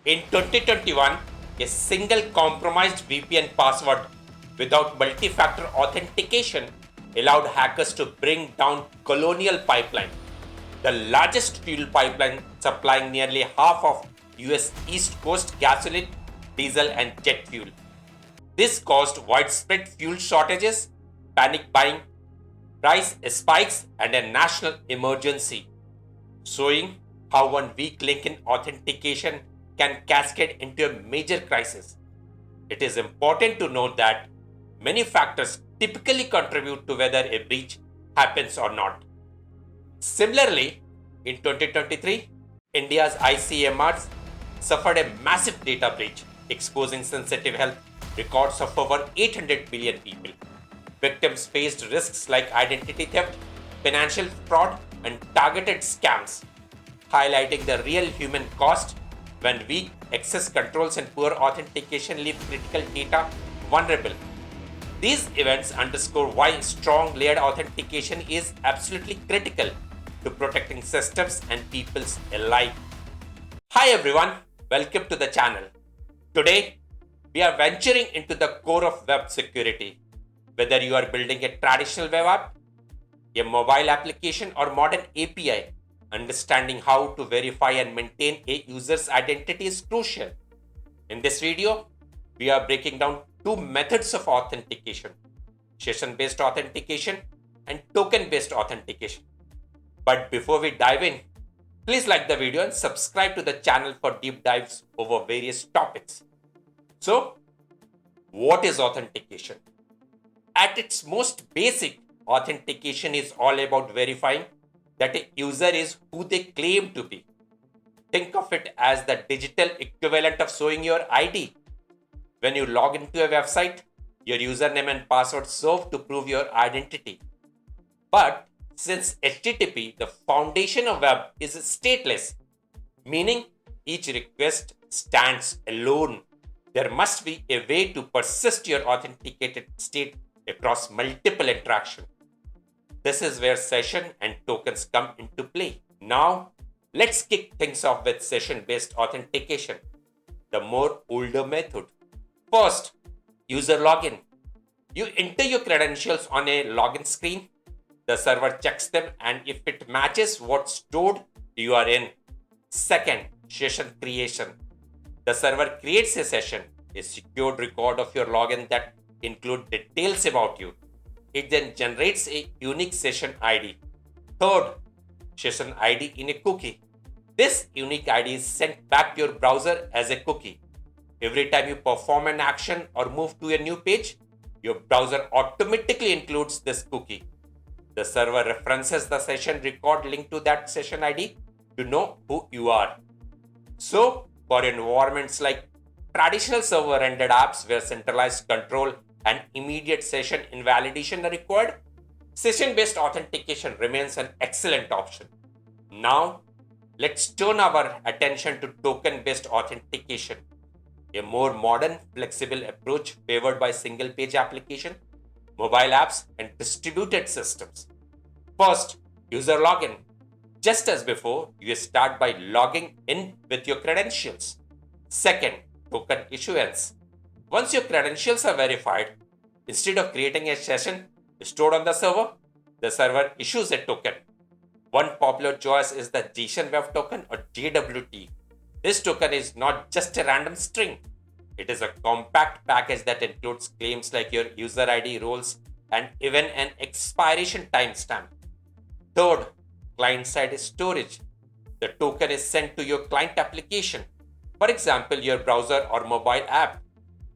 In 2021, a single compromised VPN password without multi-factor authentication allowed hackers to bring down Colonial Pipeline, the largest fuel pipeline supplying nearly half of US East Coast gasoline, diesel and jet fuel. This caused widespread fuel shortages, panic buying, price spikes and a national emergency, showing how one weak link in authentication can cascade into a major crisis. It is important to note that many factors typically contribute to whether a breach happens or not. Similarly, in 2023, India's ICMRs suffered a massive data breach, exposing sensitive health records of over 800 million people. Victims faced risks like identity theft, financial fraud, and targeted scams, highlighting the real human cost when weak access controls and poor authentication leave critical data vulnerable. These events underscore why strong layered authentication is absolutely critical to protecting systems and peoples alike. Hi everyone, welcome to the channel. Today, we are venturing into the core of web security. Whether you are building a traditional web app, a mobile application, or modern API, understanding how to verify and maintain a user's identity is crucial. In this video, we are breaking down two methods of authentication: session-based authentication and token-based authentication. But before we dive in, please like the video and subscribe to the channel for deep dives over various topics. So, what is authentication? At its most basic, authentication is all about verifying that a user is who they claim to be. Think of it as the digital equivalent of showing your ID. When you log into a website, your username and password serve to prove your identity. But since HTTP, the foundation of web, is stateless, meaning each request stands alone, there must be a way to persist your authenticated state across multiple interactions. This is where session and tokens come into play. Now, let's kick things off with session-based authentication, the more older method. First, user login. You enter your credentials on a login screen. The server checks them, and if it matches what's stored, you are in. Second, session creation. The server creates a session, a secured record of your login that include details about you. It then generates a unique session ID. Third, session ID in a cookie. This unique ID is sent back to your browser as a cookie. Every time you perform an action or move to a new page, your browser automatically includes this cookie. The server references the session record linked to that session ID to know who you are. So, for environments like traditional server-rendered apps where centralized control and immediate session invalidation are required, session-based authentication remains an excellent option. Now, let's turn our attention to token-based authentication, a more modern, flexible approach favored by single-page application, mobile apps, and distributed systems. First, user login. Just as before, you start by logging in with your credentials. Second, token issuance. Once your credentials are verified, instead of creating a session stored on the server issues a token. One popular choice is the JSON Web Token, or JWT. This token is not just a random string. It is a compact package that includes claims like your user ID, roles, and even an expiration timestamp. Third, client-side storage. The token is sent to your client application, for example, your browser or mobile app,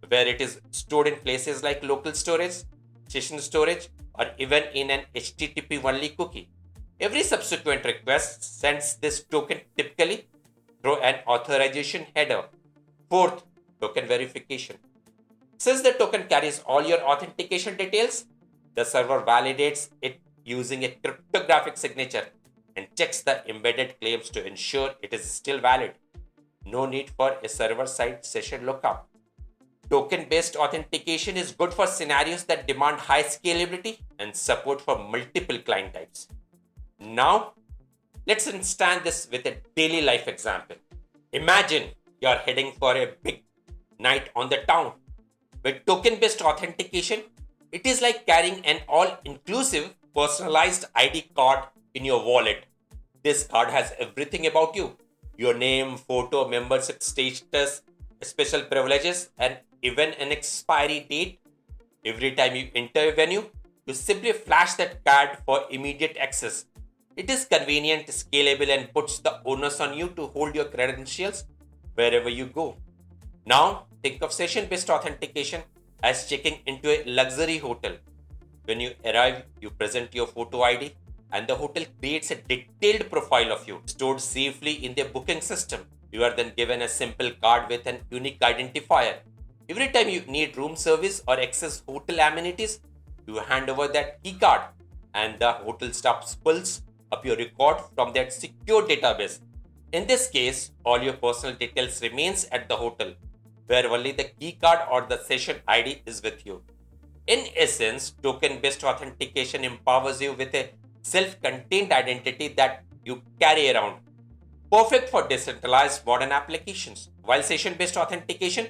where it is stored in places like local storage, session storage, or even in an HTTP-only cookie. Every subsequent request sends this token typically through an authorization header. Fourth, token verification. Since the token carries all your authentication details, the server validates it using a cryptographic signature and checks the embedded claims to ensure it is still valid. No need for a server-side session lookup. Token-based authentication is good for scenarios that demand high scalability and support for multiple client types. Now, let's understand this with a daily life example. Imagine you're heading for a big night on the town. With token-based authentication, it is like carrying an all-inclusive personalized ID card in your wallet. This card has everything about you: your name, photo, membership status, special privileges, and even an expiry date. Every time you enter a venue, you simply flash that card for immediate access. It is convenient, scalable, and puts the onus on you to hold your credentials wherever you go. Now, think of session based authentication as checking into a luxury hotel. When you arrive, you present your photo ID, and the hotel creates a detailed profile of you, stored safely in their booking system. You are then given a simple card with an unique identifier. Every time you need room service or access hotel amenities, you hand over that key card, and the hotel staff pulls up your record from that secure database. In this case, all your personal details remains at the hotel, where only the key card or the session ID is with you. In essence, token-based authentication empowers you with a self-contained identity that you carry around, perfect for decentralized modern applications, while session-based authentication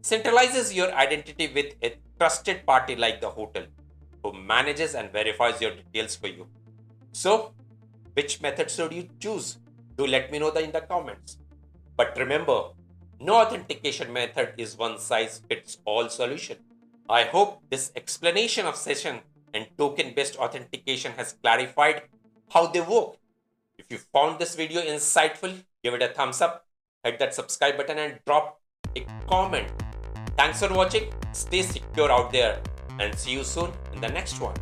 centralizes your identity with a trusted party like the hotel, who manages and verifies your details for you. So, which method should you choose? Do let me know in the comments. But remember, no authentication method is one size fits all solution. I hope this explanation of session and token based authentication has clarified how they work. If you found this video insightful, give it a thumbs up, hit that subscribe button, and drop a comment. Thanks for watching. Stay secure out there, and see you soon in the next one.